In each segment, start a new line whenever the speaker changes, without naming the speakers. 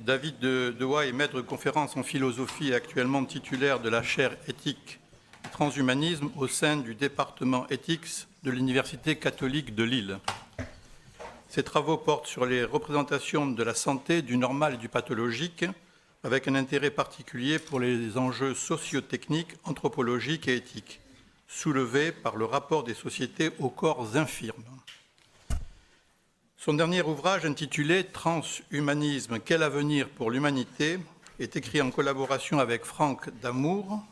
David Dewa est maître de conférence en philosophie et actuellement titulaire de la chaire éthique et transhumanisme au sein du département éthique de l'Université catholique de Lille. Ses travaux portent sur les représentations de la santé, du normal et du pathologique, avec un intérêt particulier pour les enjeux socio-techniques, anthropologiques et éthiques, soulevés par le rapport des sociétés aux corps infirmes. Son dernier ouvrage, intitulé « Transhumanisme, quel avenir pour l'humanité » est écrit en collaboration avec Franck Damour.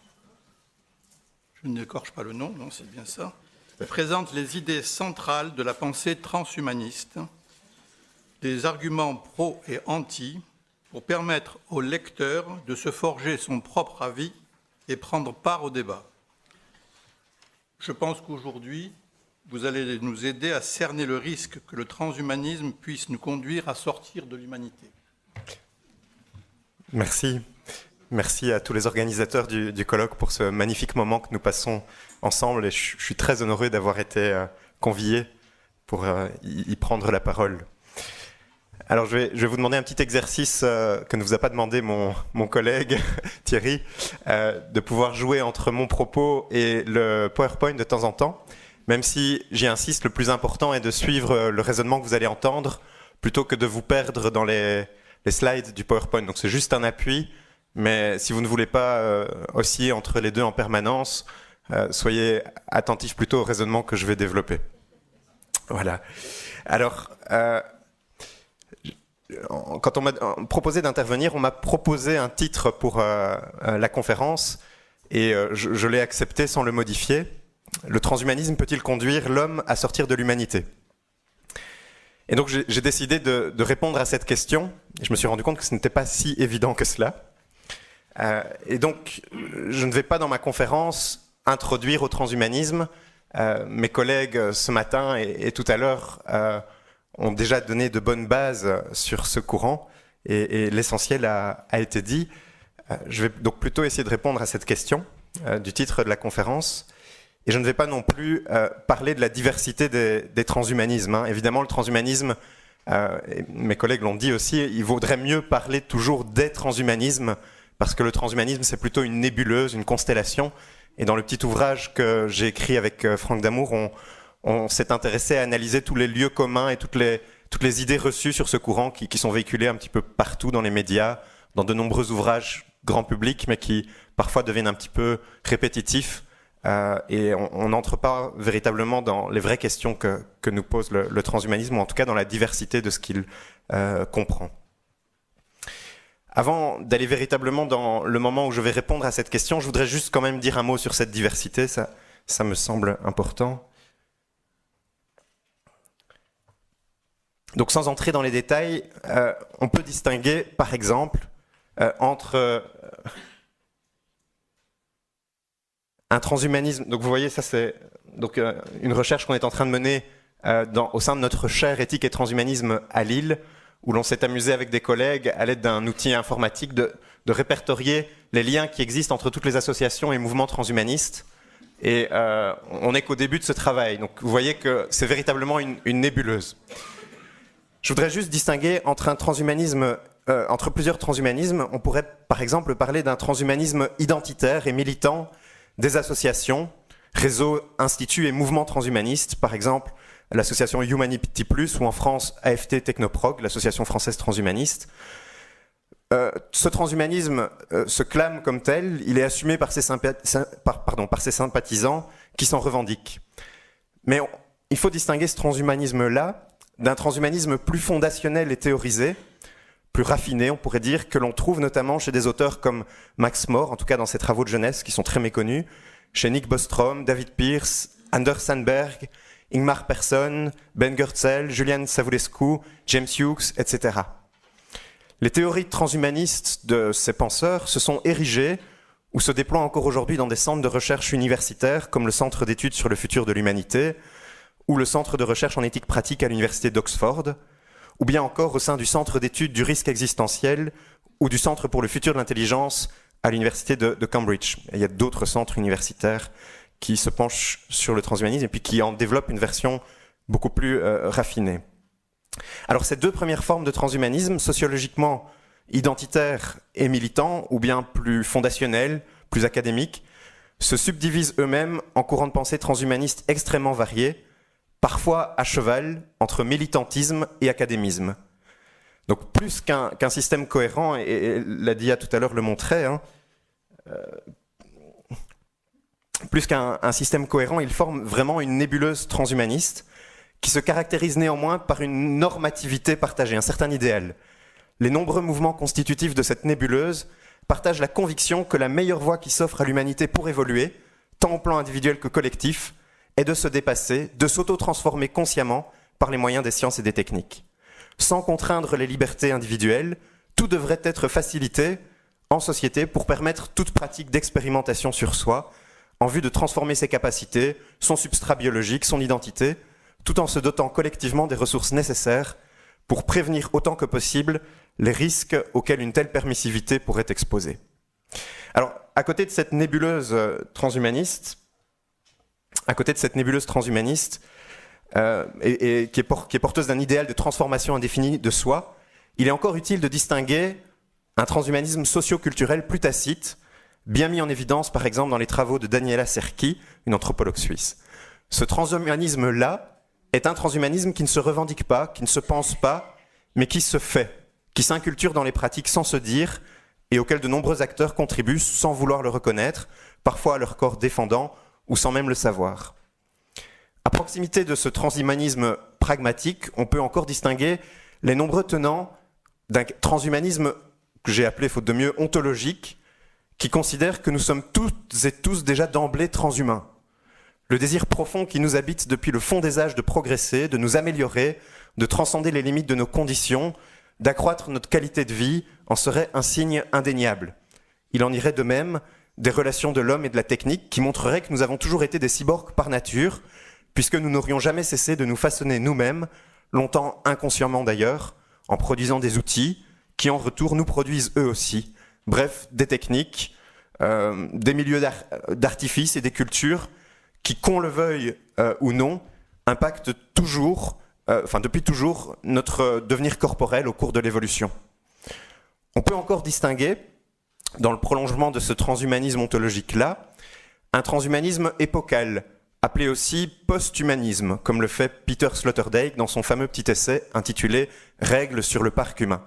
Je n'écorche pas le nom, non, c'est bien ça. Il présente les idées centrales de la pensée transhumaniste, des arguments pro et anti, pour permettre au lecteur de se forger son propre avis et prendre part au débat. Je pense qu'aujourd'hui, vous allez nous aider à cerner le risque que le transhumanisme puisse nous conduire à sortir de l'humanité.
Merci. Merci à tous les organisateurs du colloque pour ce magnifique moment que nous passons ensemble. Et je suis très honoré d'avoir été convié pour y prendre la parole. Alors, je vais vous demander un petit exercice que ne vous a pas demandé mon collègue Thierry, de pouvoir jouer entre mon propos et le PowerPoint de temps en temps. Même si, j'y insiste, le plus important est de suivre le raisonnement que vous allez entendre plutôt que de vous perdre dans les slides du PowerPoint. Donc c'est juste un appui, mais si vous ne voulez pas osciller entre les deux en permanence, soyez attentifs plutôt au raisonnement que je vais développer. Voilà. Alors, quand on m'a proposé d'intervenir, on m'a proposé un titre pour la conférence et je l'ai accepté sans le modifier. Le transhumanisme peut-il conduire l'homme à sortir de l'humanité? Et donc j'ai décidé de répondre à cette question. Et je me suis rendu compte que ce n'était pas si évident que cela. Et donc je ne vais pas dans ma conférence introduire au transhumanisme. Mes collègues ce matin et tout à l'heure ont déjà donné de bonnes bases sur ce courant. Et l'essentiel a été dit. Je vais donc plutôt essayer de répondre à cette question du titre de la conférence. Et je ne vais pas non plus parler de la diversité des transhumanismes. Hein. Évidemment, le transhumanisme, et mes collègues l'ont dit aussi, il vaudrait mieux parler toujours des transhumanismes, parce que le transhumanisme, c'est plutôt une nébuleuse, une constellation. Et dans le petit ouvrage que j'ai écrit avec Franck Damour, on s'est intéressé à analyser tous les lieux communs et toutes les idées reçues sur ce courant qui sont véhiculées un petit peu partout dans les médias, dans de nombreux ouvrages grand public, mais qui parfois deviennent un petit peu répétitifs. Et on n'entre pas véritablement dans les vraies questions que nous pose le transhumanisme, ou en tout cas dans la diversité de ce qu'il comprend. Avant d'aller véritablement dans le moment où je vais répondre à cette question, je voudrais juste quand même dire un mot sur cette diversité, ça me semble important. Donc sans entrer dans les détails, on peut distinguer par exemple entre un transhumanisme, donc vous voyez, ça c'est donc une recherche qu'on est en train de mener au sein de notre chaire éthique et transhumanisme à Lille, où l'on s'est amusé avec des collègues à l'aide d'un outil informatique de répertorier les liens qui existent entre toutes les associations et mouvements transhumanistes. Et on n'est qu'au début de ce travail, donc vous voyez que c'est véritablement une nébuleuse. Je voudrais juste distinguer entre un transhumanisme, entre plusieurs transhumanismes. On pourrait par exemple parler d'un transhumanisme identitaire et militant des associations, réseaux, instituts et mouvements transhumanistes, par exemple l'association Humanity Plus ou en France AFT Technoprog, l'association française transhumaniste. Ce transhumanisme se clame comme tel, il est assumé par ses sympathisants qui s'en revendiquent. Mais il faut distinguer ce transhumanisme-là d'un transhumanisme plus fondationnel et théorisé, plus raffiné, on pourrait dire, que l'on trouve notamment chez des auteurs comme Max More, en tout cas dans ses travaux de jeunesse qui sont très méconnus, chez Nick Bostrom, David Pearce, Anders Sandberg, Ingmar Persson, Ben Goertzel, Julian Savulescu, James Hughes, etc. Les théories transhumanistes de ces penseurs se sont érigées ou se déploient encore aujourd'hui dans des centres de recherche universitaires comme le Centre d'études sur le futur de l'humanité ou le Centre de recherche en éthique pratique à l'Université d'Oxford, ou bien encore au sein du Centre d'études du risque existentiel ou du Centre pour le futur de l'intelligence à l'Université de Cambridge. Et il y a d'autres centres universitaires qui se penche sur le transhumanisme et puis qui en développe une version beaucoup plus raffinée. Alors ces deux premières formes de transhumanisme, sociologiquement identitaires et militants, ou bien plus fondationnels, plus académiques, se subdivisent eux-mêmes en courants de pensée transhumanistes extrêmement variés, parfois à cheval entre militantisme et académisme. Donc plus qu'un système cohérent, et la dia tout à l'heure le montrait, plus qu'un système cohérent, il forme vraiment une nébuleuse transhumaniste qui se caractérise néanmoins par une normativité partagée, un certain idéal. Les nombreux mouvements constitutifs de cette nébuleuse partagent la conviction que la meilleure voie qui s'offre à l'humanité pour évoluer, tant au plan individuel que collectif, est de se dépasser, de s'auto-transformer consciemment par les moyens des sciences et des techniques. Sans contraindre les libertés individuelles, tout devrait être facilité en société pour permettre toute pratique d'expérimentation sur soi, en vue de transformer ses capacités, son substrat biologique, son identité, tout en se dotant collectivement des ressources nécessaires pour prévenir autant que possible les risques auxquels une telle permissivité pourrait exposer. Alors, à côté de cette nébuleuse transhumaniste, et qui est porteuse d'un idéal de transformation indéfinie de soi, il est encore utile de distinguer un transhumanisme socio-culturel plus tacite, bien mis en évidence par exemple dans les travaux de Daniela Serki, une anthropologue suisse. Ce transhumanisme-là est un transhumanisme qui ne se revendique pas, qui ne se pense pas, mais qui se fait, qui s'inculture dans les pratiques sans se dire, et auquel de nombreux acteurs contribuent sans vouloir le reconnaître, parfois à leur corps défendant ou sans même le savoir. À proximité de ce transhumanisme pragmatique, on peut encore distinguer les nombreux tenants d'un transhumanisme que j'ai appelé, faute de mieux, ontologique, qui considère que nous sommes toutes et tous déjà d'emblée transhumains. Le désir profond qui nous habite depuis le fond des âges de progresser, de nous améliorer, de transcender les limites de nos conditions, d'accroître notre qualité de vie, en serait un signe indéniable. Il en irait de même des relations de l'homme et de la technique qui montreraient que nous avons toujours été des cyborgs par nature, puisque nous n'aurions jamais cessé de nous façonner nous-mêmes, longtemps inconsciemment d'ailleurs, en produisant des outils qui en retour nous produisent eux aussi. Bref, des techniques, des milieux d'artifice et des cultures qui, qu'on le veuille ou non, impactent toujours, depuis toujours, notre devenir corporel au cours de l'évolution. On peut encore distinguer, dans le prolongement de ce transhumanisme ontologique-là, un transhumanisme épocal, appelé aussi post-humanisme, comme le fait Peter Sloterdijk dans son fameux petit essai intitulé « Règles sur le parc humain ».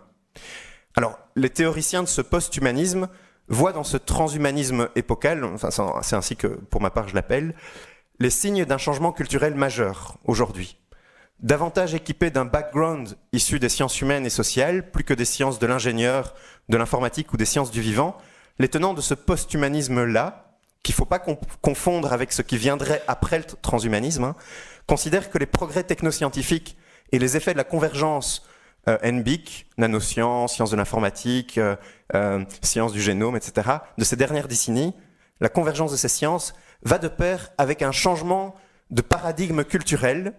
Alors, les théoriciens de ce post-humanisme voient dans ce transhumanisme épocal, enfin c'est ainsi que pour ma part je l'appelle, les signes d'un changement culturel majeur aujourd'hui. Davantage équipés d'un background issu des sciences humaines et sociales, plus que des sciences de l'ingénieur, de l'informatique ou des sciences du vivant, les tenants de ce post-humanisme-là, qu'il ne faut pas confondre avec ce qui viendrait après le transhumanisme, considèrent que les progrès technoscientifiques et les effets de la convergence NBIC, nanosciences, sciences de l'informatique, sciences du génome, etc., de ces dernières décennies, la convergence de ces sciences va de pair avec un changement de paradigme culturel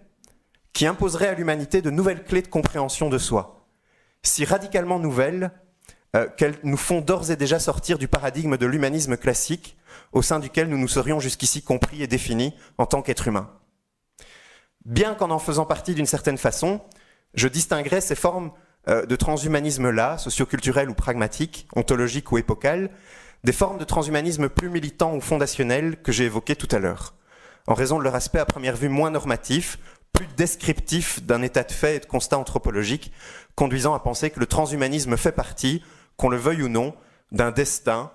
qui imposerait à l'humanité de nouvelles clés de compréhension de soi, si radicalement nouvelles qu'elles nous font d'ores et déjà sortir du paradigme de l'humanisme classique au sein duquel nous nous serions jusqu'ici compris et définis en tant qu'êtres humains. Bien qu'en faisant partie d'une certaine façon, je distinguerai ces formes de transhumanisme-là, socioculturel ou pragmatique, ontologique ou épocal, des formes de transhumanisme plus militants ou fondationnels que j'ai évoquées tout à l'heure, en raison de leur aspect à première vue moins normatif, plus descriptif d'un état de fait et de constat anthropologique, conduisant à penser que le transhumanisme fait partie, qu'on le veuille ou non, d'un destin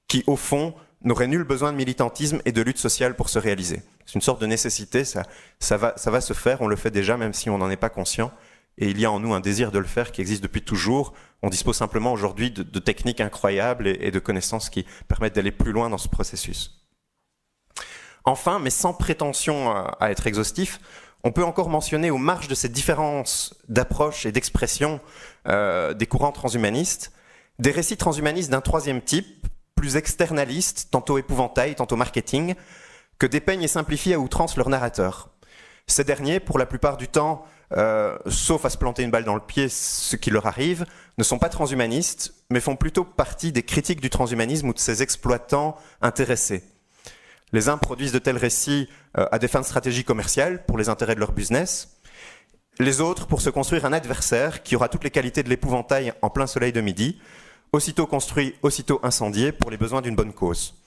qui, au fond, n'aurait nul besoin de militantisme et de lutte sociale pour se réaliser. C'est une sorte de nécessité, ça va se faire, on le fait déjà, même si on n'en est pas conscient, et il y a en nous un désir de le faire qui existe depuis toujours. On dispose simplement aujourd'hui de techniques incroyables et de connaissances qui permettent d'aller plus loin dans ce processus. Enfin, mais sans prétention à être exhaustif, on peut encore mentionner aux marges de ces différences d'approche et d'expression des courants transhumanistes, des récits transhumanistes d'un troisième type, plus externalistes, tantôt épouvantail, tantôt marketing, que dépeignent et simplifient à outrance leurs narrateurs. Ces derniers, pour la plupart du temps, sauf à se planter une balle dans le pied, ce qui leur arrive, ne sont pas transhumanistes, mais font plutôt partie des critiques du transhumanisme ou de ses exploitants intéressés. Les uns produisent de tels récits à des fins de stratégie commerciale, pour les intérêts de leur business. Les autres pour se construire un adversaire qui aura toutes les qualités de l'épouvantail en plein soleil de midi, aussitôt construit, aussitôt incendié, pour les besoins d'une bonne cause.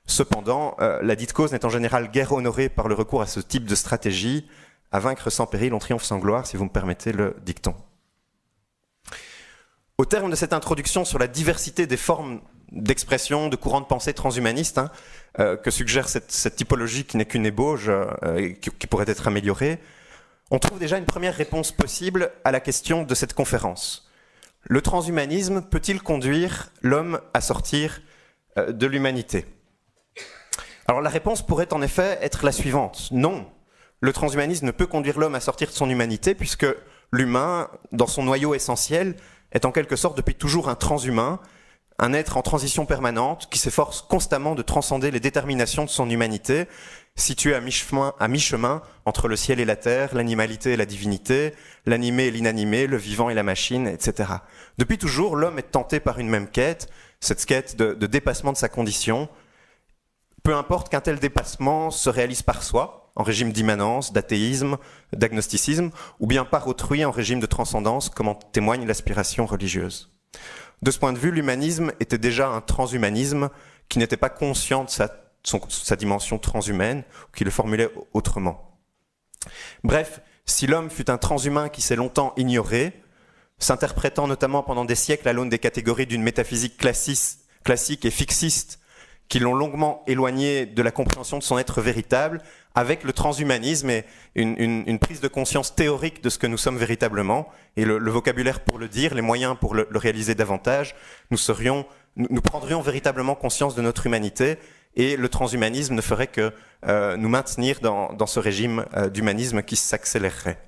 Cependant, la dite cause n'est en général guère honorée par le recours à ce type de stratégie. À vaincre sans péril, on triomphe sans gloire, si vous me permettez le dicton. Au terme de cette introduction sur la diversité des formes d'expression, de courants de pensée transhumanistes, que suggère cette typologie qui n'est qu'une ébauche, qui pourrait être améliorée, on trouve déjà une première réponse possible à la question de cette conférence. Le transhumanisme peut-il conduire l'homme à sortir de l'humanité ? Alors la réponse pourrait en effet être la suivante. Non, le transhumanisme ne peut conduire l'homme à sortir de son humanité, puisque l'humain, dans son noyau essentiel, est en quelque sorte depuis toujours un transhumain, un être en transition permanente qui s'efforce constamment de transcender les déterminations de son humanité, situé à mi-chemin entre le ciel et la terre, l'animalité et la divinité, l'animé et l'inanimé, le vivant et la machine, etc. Depuis toujours, l'homme est tenté par une même quête, cette quête de dépassement de sa condition. Peu importe qu'un tel dépassement se réalise par soi, en régime d'immanence, d'athéisme, d'agnosticisme, ou bien par autrui en régime de transcendance, comme en témoigne l'aspiration religieuse. De ce point de vue, l'humanisme était déjà un transhumanisme qui n'était pas conscient de sa dimension transhumaine, ou qui le formulait autrement. Bref, si l'homme fut un transhumain qui s'est longtemps ignoré, s'interprétant notamment pendant des siècles à l'aune des catégories d'une métaphysique classique et fixiste, qui l'ont longuement éloigné de la compréhension de son être véritable, avec le transhumanisme et une prise de conscience théorique de ce que nous sommes véritablement, et le vocabulaire pour le dire, les moyens pour le réaliser davantage, nous prendrions véritablement conscience de notre humanité, et le transhumanisme ne ferait que nous maintenir dans ce régime d'humanisme qui s'accélérerait.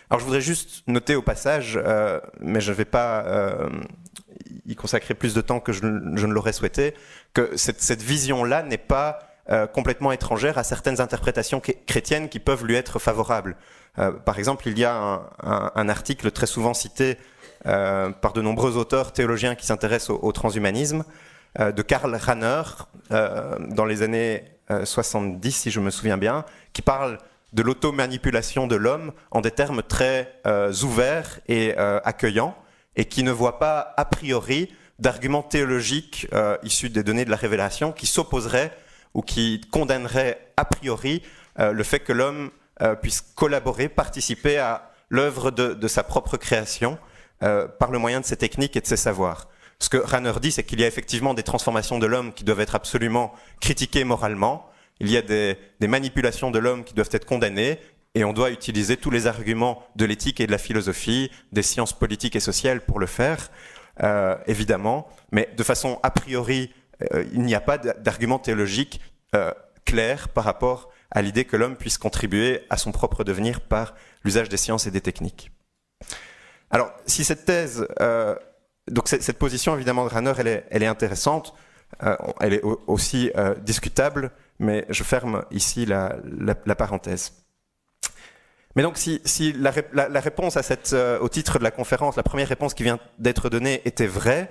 Alors je voudrais juste noter au passage, mais je ne vais pas y consacrer plus de temps que je ne l'aurais souhaité, que cette vision-là n'est pas complètement étrangère à certaines interprétations chrétiennes qui peuvent lui être favorables. Par exemple, il y a un article très souvent cité par de nombreux auteurs théologiens qui s'intéressent au transhumanisme, de Karl Rahner, dans les années 70, si je me souviens bien, qui parle de l'automanipulation de l'homme en des termes très ouverts et accueillants, et qui ne voit pas a priori d'arguments théologiques issus des données de la révélation qui s'opposeraient ou qui condamneraient a priori le fait que l'homme puisse collaborer, participer à l'œuvre de sa propre création par le moyen de ses techniques et de ses savoirs. Ce que Rahner dit, c'est qu'il y a effectivement des transformations de l'homme qui doivent être absolument critiquées moralement. Il y a des manipulations de l'homme qui doivent être condamnées, et on doit utiliser tous les arguments de l'éthique et de la philosophie, des sciences politiques et sociales pour le faire, évidemment. Mais de façon a priori, il n'y a pas d'argument théologique clair par rapport à l'idée que l'homme puisse contribuer à son propre devenir par l'usage des sciences et des techniques. Alors, si cette thèse... donc cette position, évidemment, de Rahner, elle est intéressante, elle est aussi discutable, mais je ferme ici la parenthèse. Mais donc, si la réponse à au titre de la conférence, la première réponse qui vient d'être donnée était vraie,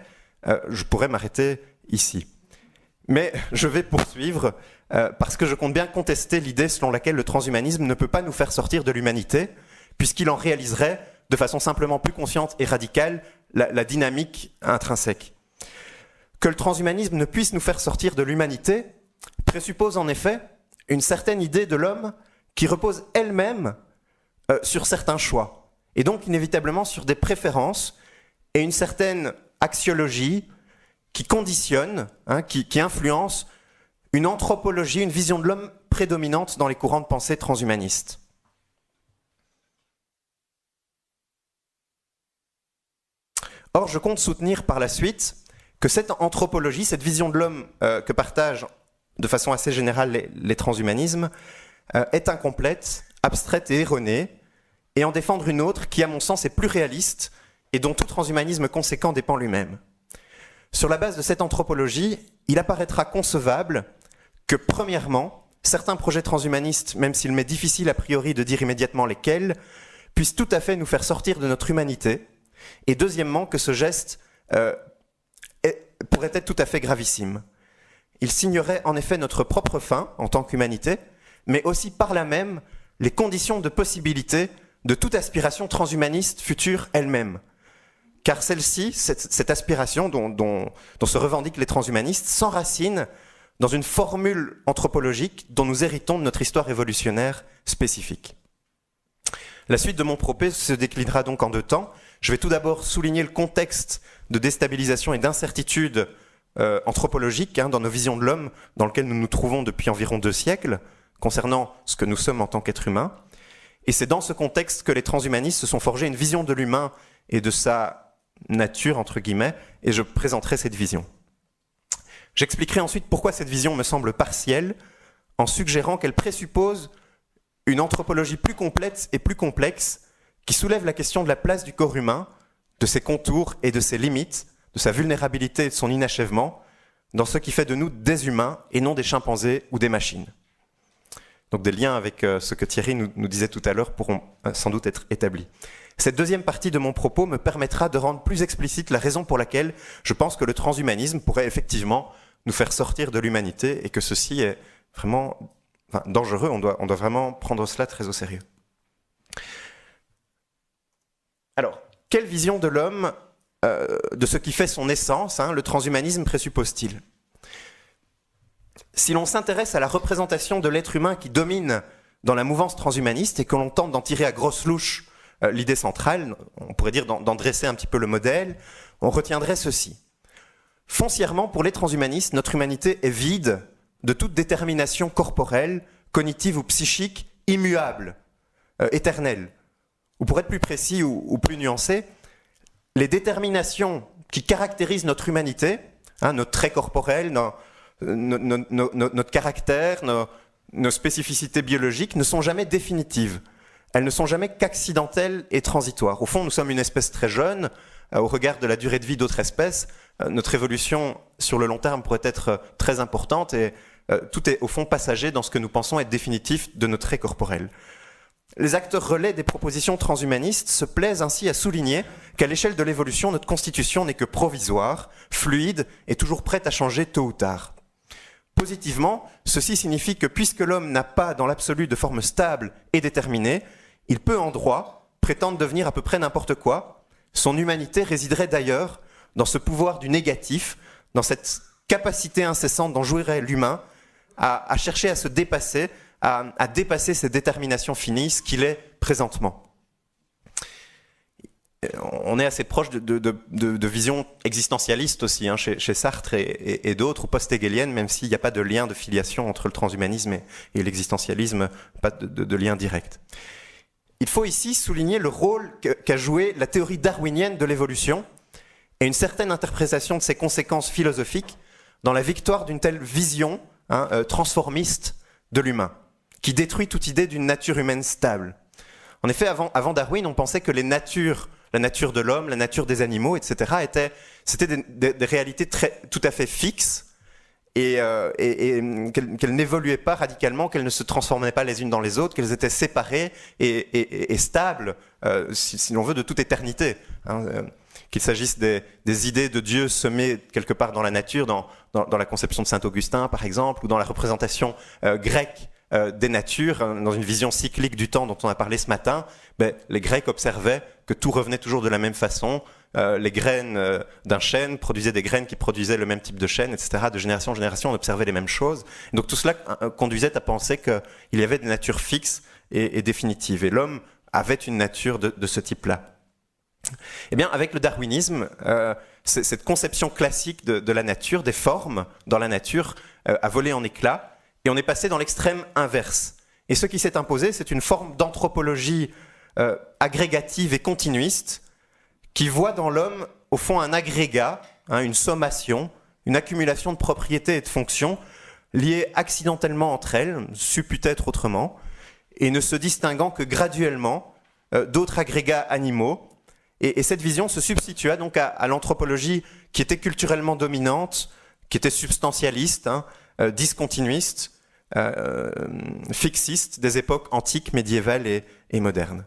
je pourrais m'arrêter ici. Mais je vais poursuivre, parce que je compte bien contester l'idée selon laquelle le transhumanisme ne peut pas nous faire sortir de l'humanité, puisqu'il en réaliserait de façon simplement plus consciente et radicale la dynamique intrinsèque. Que le transhumanisme ne puisse nous faire sortir de l'humanité présuppose en effet une certaine idée de l'homme qui repose elle-même sur certains choix, et donc inévitablement sur des préférences et une certaine axiologie qui conditionne, qui influence une anthropologie, une vision de l'homme prédominante dans les courants de pensée transhumanistes. Or, je compte soutenir par la suite que cette anthropologie, cette vision de l'homme que partagent de façon assez générale les transhumanismes, est incomplète, abstraite et erronée, et en défendre une autre qui, à mon sens, est plus réaliste et dont tout transhumanisme conséquent dépend lui-même. Sur la base de cette anthropologie, il apparaîtra concevable que, premièrement, certains projets transhumanistes, même s'il m'est difficile a priori de dire immédiatement lesquels, puissent tout à fait nous faire sortir de notre humanité, et deuxièmement, que ce geste pourrait être tout à fait gravissime. il signerait en effet notre propre fin en tant qu'humanité, mais aussi par là même les conditions de possibilité de toute aspiration transhumaniste future elle-même. Car celle-ci, cette aspiration dont se revendiquent les transhumanistes, s'enracine dans une formule anthropologique dont nous héritons de notre histoire évolutionnaire spécifique. La suite de mon propos se déclinera donc en 2 temps. Je vais tout d'abord souligner le contexte de déstabilisation et d'incertitude anthropologique dans nos visions de l'homme dans lequel nous nous trouvons depuis environ 2 siècles, concernant ce que nous sommes en tant qu'êtres humains. Et c'est dans ce contexte que les transhumanistes se sont forgés une vision de l'humain et de sa nature, entre guillemets, et je présenterai cette vision. J'expliquerai ensuite pourquoi cette vision me semble partielle, en suggérant qu'elle présuppose une anthropologie plus complète et plus complexe, qui soulève la question de la place du corps humain, de ses contours et de ses limites, de sa vulnérabilité et de son inachèvement, dans ce qui fait de nous des humains et non des chimpanzés ou des machines. Donc des liens avec ce que Thierry nous disait tout à l'heure pourront sans doute être établis. Cette deuxième partie de mon propos me permettra de rendre plus explicite la raison pour laquelle je pense que le transhumanisme pourrait effectivement nous faire sortir de l'humanité et que ceci est vraiment dangereux, on doit vraiment prendre cela très au sérieux. Alors, quelle vision de l'homme, de ce qui fait son essence, le transhumanisme présuppose-t-il ? Si l'on s'intéresse à la représentation de l'être humain qui domine dans la mouvance transhumaniste et que l'on tente d'en tirer à grosse louche l'idée centrale, on pourrait dire d'en dresser un petit peu le modèle, on retiendrait ceci. Foncièrement, pour les transhumanistes, notre humanité est vide de toute détermination corporelle, cognitive ou psychique, immuable, éternelle. Ou pour être plus précis ou plus nuancé, les déterminations qui caractérisent notre humanité, notre trait corporel, notre caractère, nos spécificités biologiques ne sont jamais définitives. Elles ne sont jamais qu'accidentelles et transitoires. Au fond, nous sommes une espèce très jeune, au regard de la durée de vie d'autres espèces. Notre évolution sur le long terme pourrait être très importante et tout est au fond passager dans ce que nous pensons être définitif de nos traits corporels. Les acteurs relais des propositions transhumanistes se plaisent ainsi à souligner qu'à l'échelle de l'évolution, notre constitution n'est que provisoire, fluide et toujours prête à changer tôt ou tard. Positivement, ceci signifie que puisque l'homme n'a pas dans l'absolu de forme stable et déterminée, il peut en droit prétendre devenir à peu près n'importe quoi. Son humanité résiderait d'ailleurs dans ce pouvoir du négatif, dans cette capacité incessante dont jouirait l'humain à chercher à se dépasser, à dépasser ses déterminations finies, ce qu'il est présentement. On est assez proche de visions existentialistes aussi, chez Sartre et d'autres, ou post-hegeliennes, même s'il n'y a pas de lien de filiation entre le transhumanisme et l'existentialisme, pas de lien direct. Il faut ici souligner le rôle qu'a joué la théorie darwinienne de l'évolution et une certaine interprétation de ses conséquences philosophiques dans la victoire d'une telle vision transformiste de l'humain, qui détruit toute idée d'une nature humaine stable. En effet, avant Darwin, on pensait que la nature de l'homme, la nature des animaux, etc., c'était des réalités tout à fait fixes et qu'elles n'évoluaient pas radicalement, qu'elles ne se transformaient pas les unes dans les autres, qu'elles étaient séparées et stables, si l'on veut, de toute éternité. Qu'il s'agisse des idées de Dieu semées quelque part dans la nature, dans la conception de saint Augustin, par exemple, ou dans la représentation grecque des natures, dans une vision cyclique du temps dont on a parlé ce matin, les Grecs observaient que tout revenait toujours de la même façon. Les graines d'un chêne produisaient des graines qui produisaient le même type de chêne, etc. De génération en génération, on observait les mêmes choses. Et donc tout cela conduisait à penser qu'il y avait des natures fixes et définitives. Et l'homme avait une nature de ce type-là. Eh bien, avec le darwinisme, cette conception classique de la nature, des formes dans la nature, a volé en éclats. Et on est passé dans l'extrême inverse. Et ce qui s'est imposé, c'est une forme d'anthropologie agrégative et continuiste qui voit dans l'homme, au fond, un agrégat, une sommation, une accumulation de propriétés et de fonctions liées accidentellement entre elles, supputêtes autrement, et ne se distinguant que graduellement d'autres agrégats animaux. Et cette vision se substitua donc à l'anthropologie qui était culturellement dominante, qui était substantialiste, discontinuiste, fixiste des époques antiques, médiévales et modernes.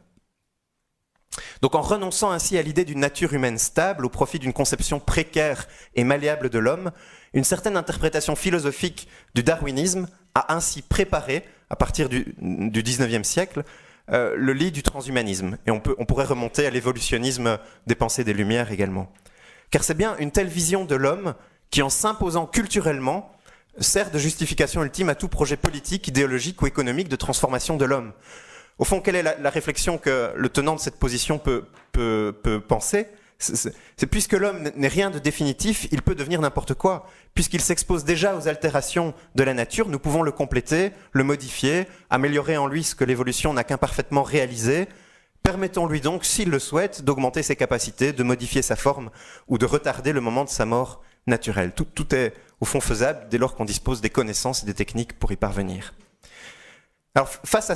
Donc en renonçant ainsi à l'idée d'une nature humaine stable au profit d'une conception précaire et malléable de l'homme, une certaine interprétation philosophique du darwinisme a ainsi préparé, à partir du XIXe siècle, le lit du transhumanisme. Et on pourrait remonter à l'évolutionnisme des pensées des Lumières également. Car c'est bien une telle vision de l'homme qui, en s'imposant culturellement, sert de justification ultime à tout projet politique, idéologique ou économique de transformation de l'homme. Au fond, quelle est la réflexion que le tenant de cette position peut penser ? C'est puisque l'homme n'est rien de définitif, il peut devenir n'importe quoi. Puisqu'il s'expose déjà aux altérations de la nature, nous pouvons le compléter, le modifier, améliorer en lui ce que l'évolution n'a qu'imparfaitement réalisé. Permettons-lui donc, s'il le souhaite, d'augmenter ses capacités, de modifier sa forme ou de retarder le moment de sa mort naturelle. Tout est au fond faisable dès lors qu'on dispose des connaissances et des techniques pour y parvenir. Alors, face à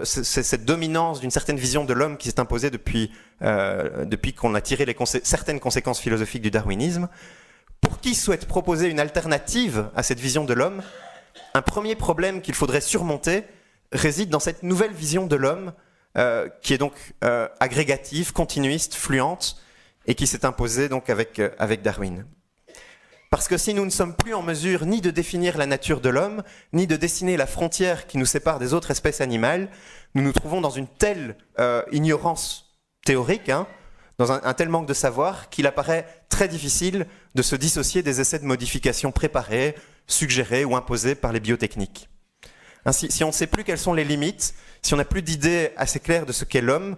cette dominance d'une certaine vision de l'homme qui s'est imposée depuis qu'on a tiré certaines conséquences philosophiques du darwinisme, pour qui souhaite proposer une alternative à cette vision de l'homme, un premier problème qu'il faudrait surmonter réside dans cette nouvelle vision de l'homme qui est donc agrégative, continuiste, fluente, et qui s'est imposée donc avec Darwin. Parce que si nous ne sommes plus en mesure ni de définir la nature de l'homme, ni de dessiner la frontière qui nous sépare des autres espèces animales, nous nous trouvons dans une telle ignorance théorique, dans un tel manque de savoir, qu'il apparaît très difficile de se dissocier des essais de modification préparés, suggérés ou imposés par les biotechniques. Ainsi, si on ne sait plus quelles sont les limites, si on n'a plus d'idée assez claire de ce qu'est l'homme,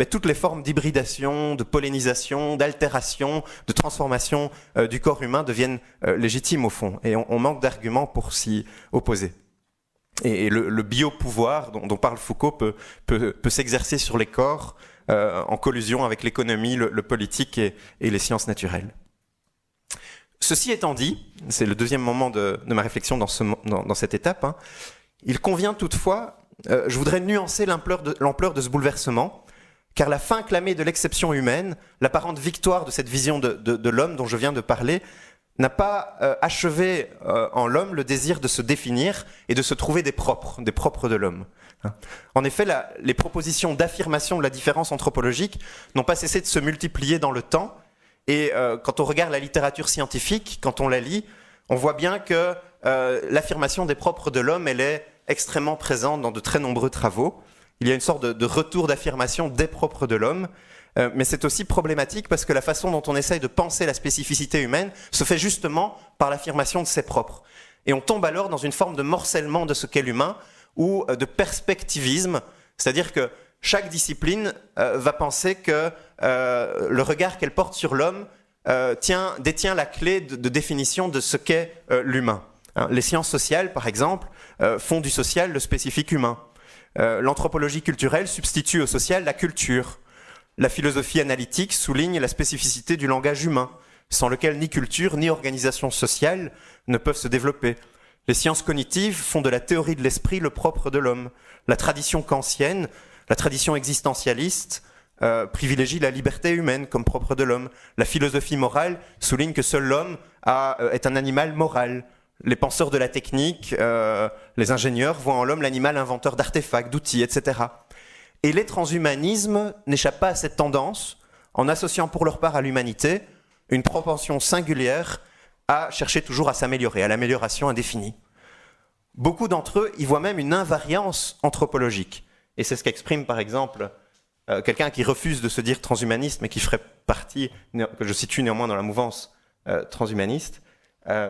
toutes les formes d'hybridation, de pollinisation, d'altération, de transformation du corps humain deviennent légitimes au fond, et on manque d'arguments pour s'y opposer. Et le biopouvoir dont parle Foucault peut s'exercer sur les corps en collusion avec l'économie, le politique et les sciences naturelles. Ceci étant dit, c'est le deuxième moment de ma réflexion dans cette étape, il convient toutefois, je voudrais nuancer l'ampleur de ce bouleversement, car la fin clamée de l'exception humaine, l'apparente victoire de cette vision de l'homme dont je viens de parler, n'a pas achevé en l'homme le désir de se définir et de se trouver des propres de l'homme. En effet, les propositions d'affirmation de la différence anthropologique n'ont pas cessé de se multiplier dans le temps, et quand on regarde la littérature scientifique, quand on la lit, on voit bien que l'affirmation des propres de l'homme, elle est extrêmement présente dans de très nombreux travaux. Il y a une sorte de retour d'affirmation des propres de l'homme, mais c'est aussi problématique parce que la façon dont on essaye de penser la spécificité humaine se fait justement par l'affirmation de ses propres. Et on tombe alors dans une forme de morcellement de ce qu'est l'humain ou de perspectivisme, c'est-à-dire que chaque discipline va penser que le regard qu'elle porte sur l'homme détient la clé de définition de ce qu'est l'humain. Les sciences sociales, par exemple, font du social le spécifique humain. L'anthropologie culturelle substitue au social la culture. La philosophie analytique souligne la spécificité du langage humain, sans lequel ni culture ni organisation sociale ne peuvent se développer. Les sciences cognitives font de la théorie de l'esprit le propre de l'homme. La tradition kantienne, la tradition existentialiste, privilégie la liberté humaine comme propre de l'homme. La philosophie morale souligne que seul l'homme est un animal moral. Les penseurs de la technique, les ingénieurs voient en l'homme l'animal inventeur d'artefacts, d'outils, etc. Et les transhumanismes n'échappent pas à cette tendance, en associant pour leur part à l'humanité une propension singulière à chercher toujours à s'améliorer, à l'amélioration indéfinie. Beaucoup d'entre eux y voient même une invariance anthropologique. Et c'est ce qu'exprime par exemple quelqu'un qui refuse de se dire transhumaniste, mais qui ferait partie, que je situe néanmoins dans la mouvance transhumaniste,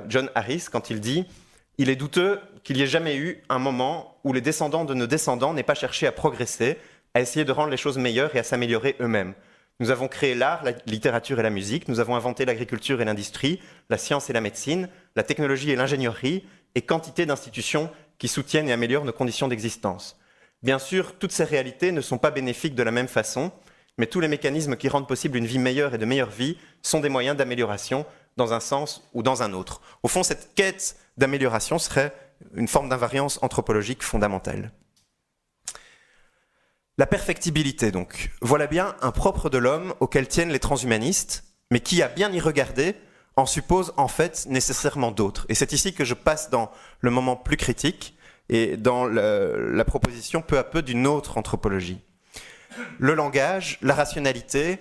John Harris, quand il dit « Il est douteux qu'il n'y ait jamais eu un moment où les descendants de nos descendants n'aient pas cherché à progresser, à essayer de rendre les choses meilleures et à s'améliorer eux-mêmes. Nous avons créé l'art, la littérature et la musique, nous avons inventé l'agriculture et l'industrie, la science et la médecine, la technologie et l'ingénierie, et quantité d'institutions qui soutiennent et améliorent nos conditions d'existence. Bien sûr, toutes ces réalités ne sont pas bénéfiques de la même façon, mais tous les mécanismes qui rendent possible une vie meilleure et de meilleure vie sont des moyens d'amélioration dans un sens ou dans un autre. Au fond, cette quête d'amélioration serait une forme d'invariance anthropologique fondamentale. La perfectibilité, donc. Voilà bien un propre de l'homme auquel tiennent les transhumanistes, mais qui, à bien y regarder, en suppose en fait nécessairement d'autres. Et c'est ici que je passe dans le moment plus critique et dans la proposition peu à peu d'une autre anthropologie. le langage, la rationalité,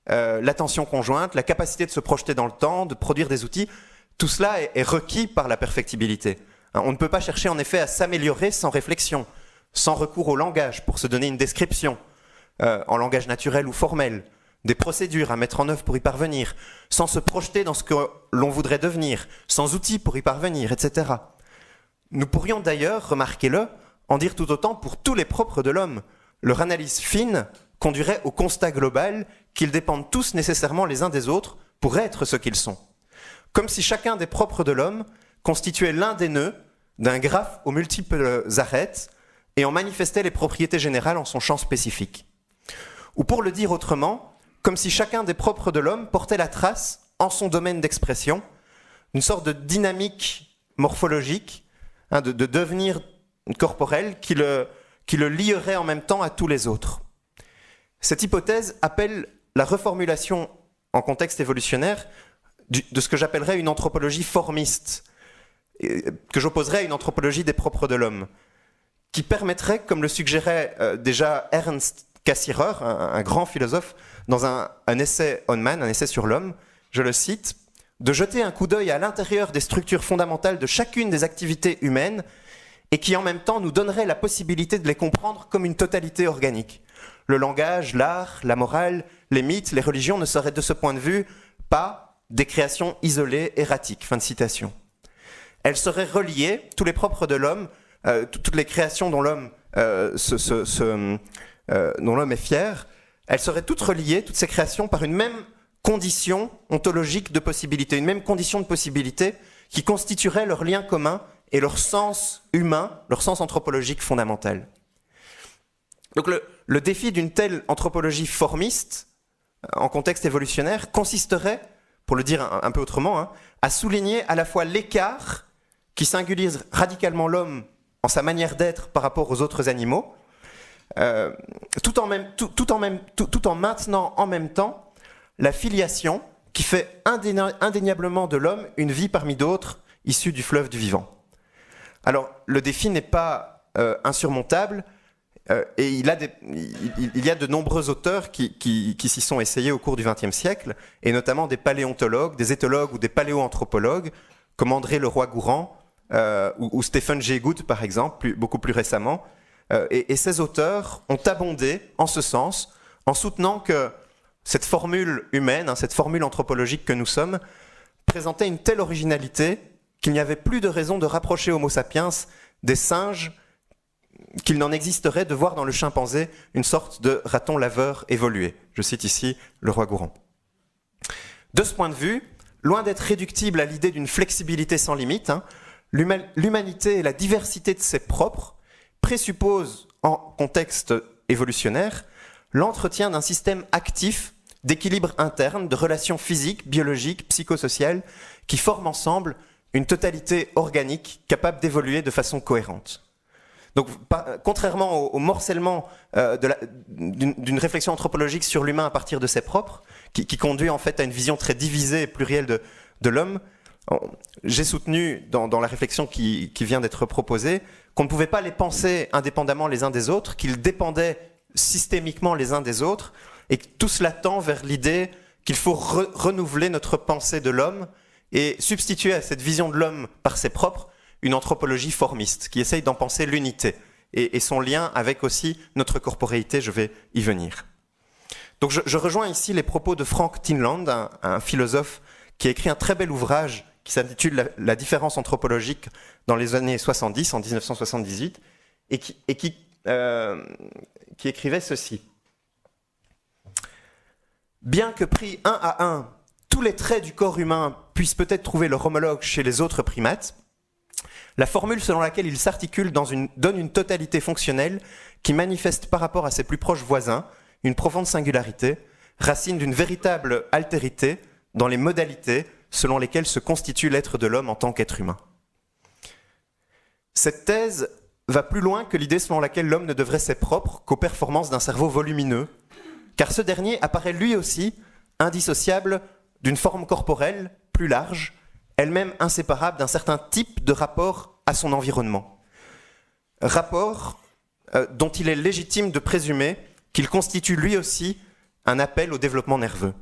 l'attention conjointe, la capacité de se projeter dans le temps, de produire des outils, tout cela est requis par la perfectibilité. On ne peut pas chercher en effet à s'améliorer sans réflexion, sans recours au langage pour se donner une description, en langage naturel ou formel, des procédures à mettre en œuvre pour y parvenir, sans se projeter dans ce que l'on voudrait devenir, sans outils pour y parvenir, etc. Nous pourrions d'ailleurs, remarquez-le, en dire tout autant pour tous les propres de l'homme. Leur analyse fine conduirait au constat global qu'ils dépendent tous nécessairement les uns des autres pour être ce qu'ils sont. Comme si chacun des propres de l'homme constituait l'un des nœuds d'un graphe aux multiples arêtes et en manifestait les propriétés générales en son champ spécifique. Ou pour le dire autrement, comme si chacun des propres de l'homme portait la trace, en son domaine d'expression, une sorte de dynamique morphologique, de devenir corporel qui le lierait en même temps à tous les autres. Cette hypothèse appelle la reformulation en contexte évolutionnaire de ce que j'appellerais une anthropologie formiste, que j'opposerais à une anthropologie des propres de l'homme, qui permettrait, comme le suggérait déjà Ernst Cassirer, un grand philosophe, dans un essai on man, un essai sur l'homme, je le cite, de jeter un coup d'œil à l'intérieur des structures fondamentales de chacune des activités humaines et qui en même temps nous donnerait la possibilité de les comprendre comme une totalité organique. Le langage, l'art, la morale, les mythes, les religions ne seraient de ce point de vue pas des créations isolées, erratiques. Fin de citation. Elles seraient reliées, tous les propres de l'homme, toutes les créations dont l'homme est fier, elles seraient toutes reliées, toutes ces créations, par une même condition ontologique de possibilité, une même condition de possibilité qui constituerait leur lien commun et leur sens humain, leur sens anthropologique fondamental. Donc le défi d'une telle anthropologie formiste, en contexte évolutionnaire, consisterait, pour le dire un peu autrement, à souligner à la fois l'écart qui singularise radicalement l'homme en sa manière d'être par rapport aux autres animaux, tout en maintenant en même temps la filiation qui fait indéniablement de l'homme une vie parmi d'autres issue du fleuve du vivant. Alors, le défi n'est pas insurmontable, et il y a de nombreux auteurs qui s'y sont essayés au cours du XXe siècle, et notamment des paléontologues, des éthologues ou des paléoanthropologues, comme André Leroy-Gourand ou Stephen Jay Gould, par exemple, beaucoup plus récemment. Et ces auteurs ont abondé en ce sens, en soutenant que cette formule humaine, cette formule anthropologique que nous sommes, présentait une telle originalité qu'il n'y avait plus de raison de rapprocher Homo sapiens des singes, qu'il n'en existerait de voir dans le chimpanzé une sorte de raton laveur évolué. Je cite ici Leroy-Gourand. De ce point de vue, loin d'être réductible à l'idée d'une flexibilité sans limite, l'humanité et la diversité de ses propres présuppose, en contexte évolutionnaire, l'entretien d'un système actif d'équilibre interne, de relations physiques, biologiques, psychosociales, qui forment ensemble une totalité organique capable d'évoluer de façon cohérente. Donc, contrairement au morcellement d'une réflexion anthropologique sur l'humain à partir de ses propres, qui conduit en fait à une vision très divisée et plurielle de l'homme, j'ai soutenu dans la réflexion qui vient d'être proposée qu'on ne pouvait pas les penser indépendamment les uns des autres, qu'ils dépendaient systémiquement les uns des autres, et que tout cela tend vers l'idée qu'il faut renouveler notre pensée de l'homme et substituer à cette vision de l'homme par ses propres une anthropologie formiste qui essaye d'en penser l'unité et son lien avec aussi notre corporéité, je vais y venir. Donc je rejoins ici les propos de Frank Tinland, un philosophe qui a écrit un très bel ouvrage qui s'intitule La différence anthropologique dans les années 70, en 1978, et qui écrivait ceci. Bien que pris un à un, tous les traits du corps humain puissent peut-être trouver leur homologue chez les autres primates, la formule selon laquelle il s'articule donne une totalité fonctionnelle qui manifeste par rapport à ses plus proches voisins une profonde singularité, racine d'une véritable altérité dans les modalités selon lesquelles se constitue l'être de l'homme en tant qu'être humain. Cette thèse va plus loin que l'idée selon laquelle l'homme ne devrait ses propres qu'aux performances d'un cerveau volumineux, car ce dernier apparaît lui aussi indissociable d'une forme corporelle plus large, elle-même inséparable d'un certain type de rapport à son environnement. Rapport dont il est légitime de présumer qu'il constitue lui aussi un appel au développement nerveux.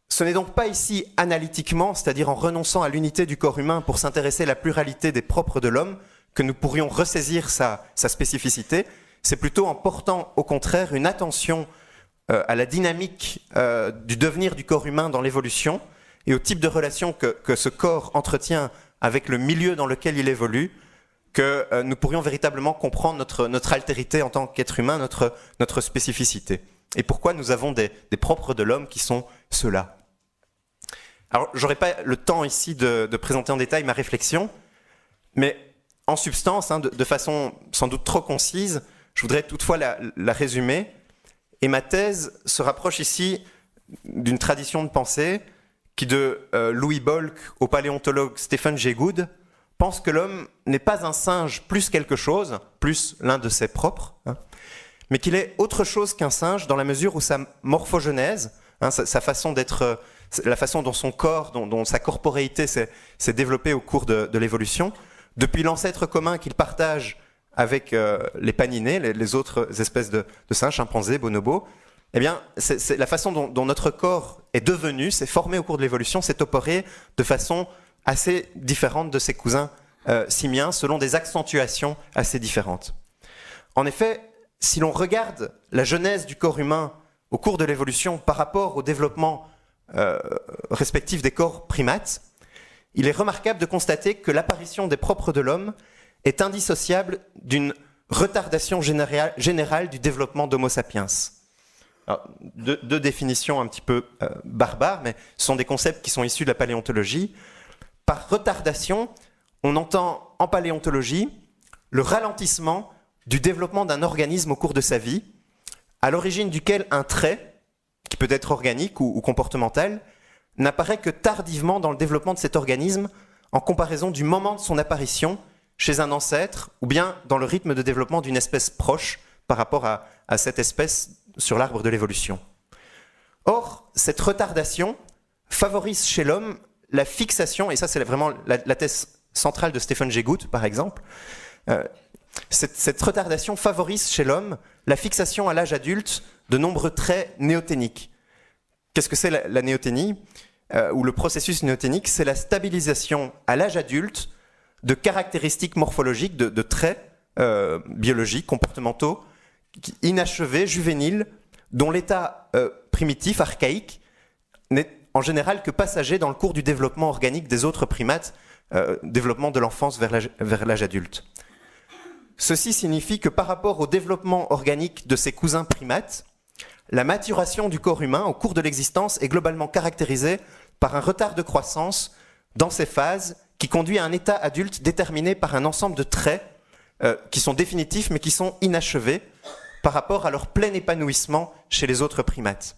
Ce n'est donc pas ici analytiquement, c'est-à-dire en renonçant à l'unité du corps humain pour s'intéresser à la pluralité des propres de l'homme, que nous pourrions ressaisir sa spécificité. C'est plutôt en portant au contraire une attention à la dynamique du devenir du corps humain dans l'évolution et au type de relation que ce corps entretient avec le milieu dans lequel il évolue, que nous pourrions véritablement comprendre notre altérité en tant qu'être humain, notre spécificité. Et pourquoi nous avons des propres de l'homme qui sont ceux-là. Alors, je n'aurai pas le temps ici de présenter en détail ma réflexion, mais en substance, de façon sans doute trop concise, je voudrais toutefois la résumer. Et ma thèse se rapproche ici d'une tradition de pensée qui, de Louis Bolk au paléontologue Stephen Jay Gould, pense que l'homme n'est pas un singe plus quelque chose, plus l'un de ses propres, mais qu'il est autre chose qu'un singe dans la mesure où sa morphogenèse, sa façon d'être, la façon dont son corps, dont sa corporéité s'est développée au cours de l'évolution, depuis l'ancêtre commun qu'il partage avec les paninés, les autres espèces de singes, chimpanzés, bonobos, eh bien, c'est la façon dont notre corps est devenu, s'est formé au cours de l'évolution, s'est opéré de façon assez différente de ses cousins simiens, selon des accentuations assez différentes. En effet, si l'on regarde la genèse du corps humain au cours de l'évolution par rapport au développement respectif des corps primates, il est remarquable de constater que l'apparition des propres de l'homme est indissociable d'une retardation générale du développement d'Homo sapiens. Alors, deux définitions un petit peu barbares, mais ce sont des concepts qui sont issus de la paléontologie. Par retardation, on entend en paléontologie le ralentissement du développement d'un organisme au cours de sa vie, à l'origine duquel un trait, qui peut être organique ou comportemental, n'apparaît que tardivement dans le développement de cet organisme en comparaison du moment de son apparition chez un ancêtre ou bien dans le rythme de développement d'une espèce proche par rapport à cette espèce sur l'arbre de l'évolution. Or, cette retardation favorise chez l'homme la fixation, et ça c'est vraiment la thèse centrale de Stephen Jay Gould par exemple, cette retardation favorise chez l'homme la fixation à l'âge adulte de nombreux traits néoténiques. Qu'est-ce que c'est la néoténie ou le processus néoténique? C'est la stabilisation à l'âge adulte de caractéristiques morphologiques, de traits biologiques, comportementaux, inachevés, juvéniles, dont l'état primitif, archaïque, n'est en général que passager dans le cours du développement organique des autres primates, développement de l'enfance vers l'âge adulte. Ceci signifie que par rapport au développement organique de ses cousins primates, la maturation du corps humain au cours de l'existence est globalement caractérisée par un retard de croissance dans ces phases qui conduit à un état adulte déterminé par un ensemble de traits qui sont définitifs mais qui sont inachevés par rapport à leur plein épanouissement chez les autres primates.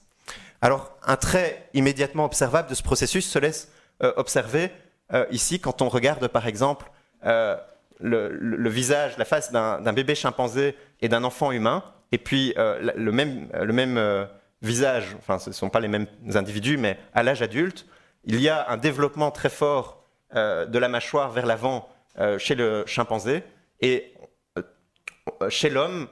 Alors, un trait immédiatement observable de ce processus se laisse observer ici quand on regarde par exemple le visage, la face d'un bébé chimpanzé et d'un enfant humain, et puis le même visage, enfin ce ne sont pas les mêmes individus, mais à l'âge adulte, il y a un développement très fort de la mâchoire vers l'avant chez le chimpanzé, et chez l'homme,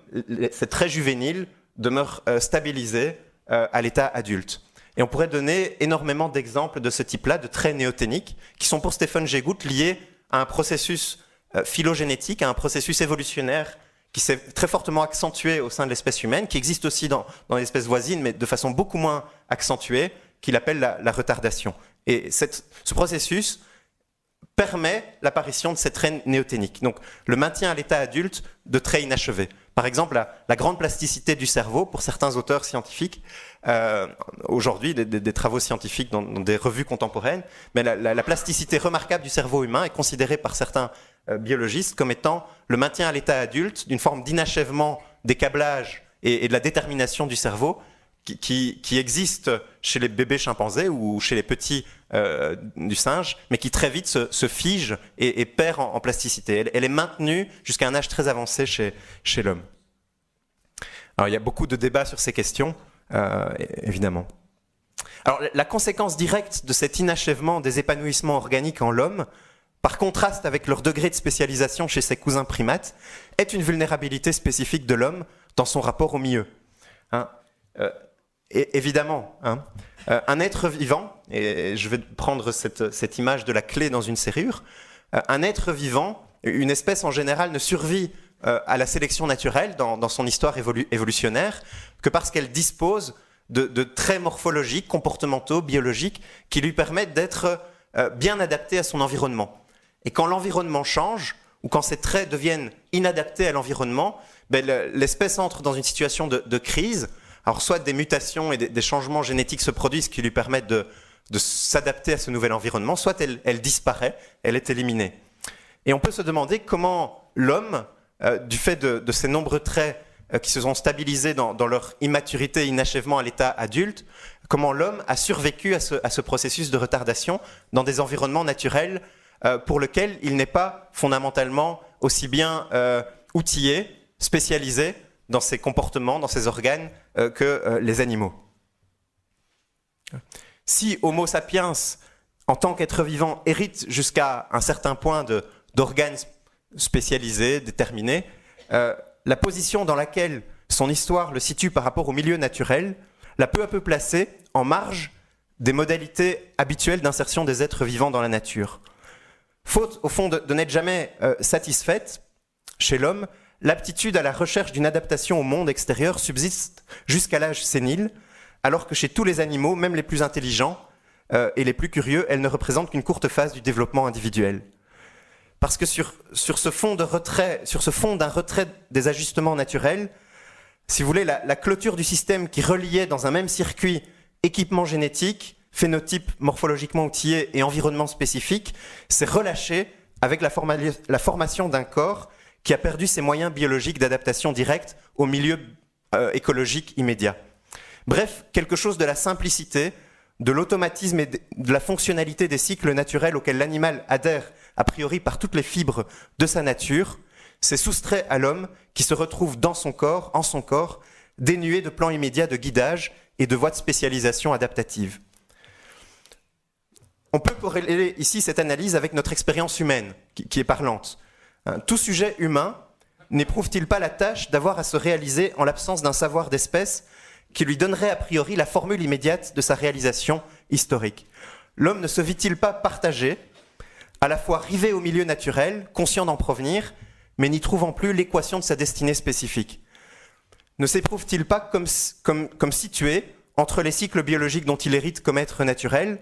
ces traits juvéniles demeurent stabilisés à l'état adulte. Et on pourrait donner énormément d'exemples de ce type-là, de traits néoténiques, qui sont pour Stephen Jay Gould liés à un processus phylogénétique, à un processus évolutionnaire qui s'est très fortement accentué au sein de l'espèce humaine, qui existe aussi dans les espèces voisines, mais de façon beaucoup moins accentuée, qu'il appelle la retardation. Et ce processus permet l'apparition de ces traits néoténiques. Donc, le maintien à l'état adulte de traits inachevés. Par exemple, la grande plasticité du cerveau, pour certains auteurs scientifiques, aujourd'hui, des travaux scientifiques dans des revues contemporaines, mais la plasticité remarquable du cerveau humain est considérée par certains biologistes comme étant le maintien à l'état adulte d'une forme d'inachèvement des câblages et de la détermination du cerveau qui existe chez les bébés chimpanzés ou chez les petits du singe, mais qui très vite se fige et perd en plasticité. Elle est maintenue jusqu'à un âge très avancé chez l'homme. Alors il y a beaucoup de débats sur ces questions, évidemment. Alors la conséquence directe de cet inachèvement des épanouissements organiques en l'homme, par contraste avec leur degré de spécialisation chez ses cousins primates, est une vulnérabilité spécifique de l'homme dans son rapport au milieu. hein. Et évidemment, hein, un être vivant, et je vais prendre cette image de la clé dans une serrure, un être vivant, une espèce en général ne survit à la sélection naturelle dans son histoire évolutionnaire que parce qu'elle dispose de traits morphologiques, comportementaux, biologiques qui lui permettent d'être bien adaptée à son environnement. Et quand l'environnement change, ou quand ces traits deviennent inadaptés à l'environnement, l'espèce entre dans une situation de crise. Alors soit des mutations et des changements génétiques se produisent qui lui permettent de s'adapter à ce nouvel environnement, soit elle disparaît, elle est éliminée. Et on peut se demander comment l'homme, du fait de ces nombreux traits qui se sont stabilisés dans leur immaturité et inachèvement à l'état adulte, comment l'homme a survécu à ce processus de retardation dans des environnements naturels pour lesquels il n'est pas fondamentalement aussi bien outillé, spécialisé dans ses comportements, dans ses organes, que les animaux. Si Homo sapiens, en tant qu'être vivant, hérite jusqu'à un certain point d'organes spécialisés, déterminés, la position dans laquelle son histoire le situe par rapport au milieu naturel l'a peu à peu placé en marge des modalités habituelles d'insertion des êtres vivants dans la nature. Faute, au fond, de n'être jamais satisfaite, chez l'homme, l'aptitude à la recherche d'une adaptation au monde extérieur subsiste jusqu'à l'âge sénile, alors que chez tous les animaux, même les plus intelligents et les plus curieux, elle ne représente qu'une courte phase du développement individuel. Parce que sur ce fond d'un retrait des ajustements naturels, si vous voulez, la clôture du système qui reliait dans un même circuit équipement génétique, phénotype morphologiquement outillé et environnement spécifique, s'est relâchée avec la formation d'un corps qui a perdu ses moyens biologiques d'adaptation directe au milieu écologique immédiat. Bref, quelque chose de la simplicité, de l'automatisme et de la fonctionnalité des cycles naturels auxquels l'animal adhère a priori par toutes les fibres de sa nature, s'est soustrait à l'homme qui se retrouve en son corps, dénué de plans immédiats de guidage et de voies de spécialisation adaptative. On peut corréler ici cette analyse avec notre expérience humaine, qui est parlante. Tout sujet humain n'éprouve-t-il pas la tâche d'avoir à se réaliser en l'absence d'un savoir d'espèce qui lui donnerait a priori la formule immédiate de sa réalisation historique? L'homme ne se vit-il pas partagé, à la fois rivé au milieu naturel, conscient d'en provenir, mais n'y trouvant plus l'équation de sa destinée spécifique? Ne s'éprouve-t-il pas comme situé entre les cycles biologiques dont il hérite comme être naturel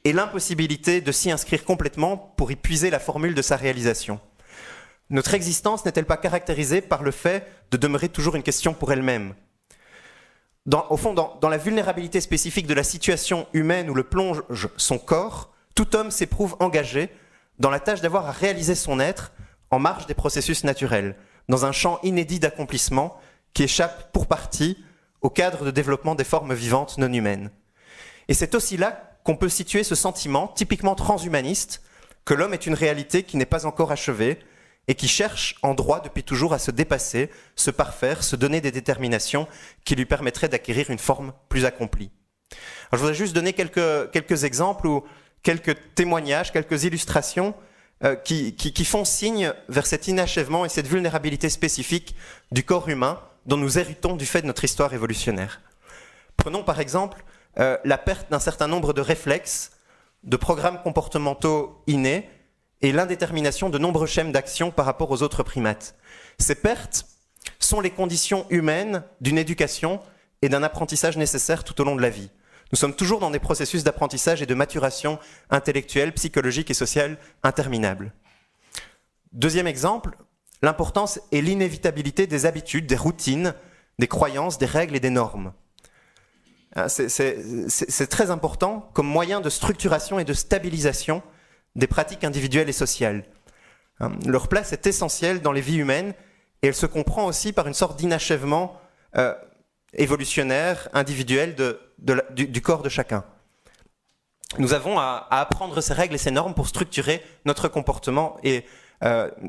et l'impossibilité de s'y inscrire complètement pour y puiser la formule de sa réalisation? Notre existence n'est-elle pas caractérisée par le fait de demeurer toujours une question pour elle-même? Au fond, dans la vulnérabilité spécifique de la situation humaine où le plonge son corps, tout homme s'éprouve engagé dans la tâche d'avoir à réaliser son être en marge des processus naturels, dans un champ inédit d'accomplissement qui échappe pour partie au cadre de développement des formes vivantes non humaines. Et c'est aussi là qu'on peut situer ce sentiment typiquement transhumaniste que l'homme est une réalité qui n'est pas encore achevée et qui cherche en droit depuis toujours à se dépasser, se parfaire, se donner des déterminations qui lui permettraient d'acquérir une forme plus accomplie. Alors, je voudrais juste donner quelques exemples ou quelques témoignages, quelques illustrations qui font signe vers cet inachèvement et cette vulnérabilité spécifique du corps humain dont nous héritons du fait de notre histoire évolutionnaire. Prenons par exemple la perte d'un certain nombre de réflexes, de programmes comportementaux innés et l'indétermination de nombreux schèmes d'action par rapport aux autres primates. Ces pertes sont les conditions humaines d'une éducation et d'un apprentissage nécessaires tout au long de la vie. Nous sommes toujours dans des processus d'apprentissage et de maturation intellectuelle, psychologique et sociale interminables. Deuxième exemple, l'importance et l'inévitabilité des habitudes, des routines, des croyances, des règles et des normes. C'est très important comme moyen de structuration et de stabilisation des pratiques individuelles et sociales. Leur place est essentielle dans les vies humaines et elle se comprend aussi par une sorte d'inachèvement évolutionnaire, individuel du corps de chacun. Nous avons à apprendre ces règles et ces normes pour structurer notre comportement et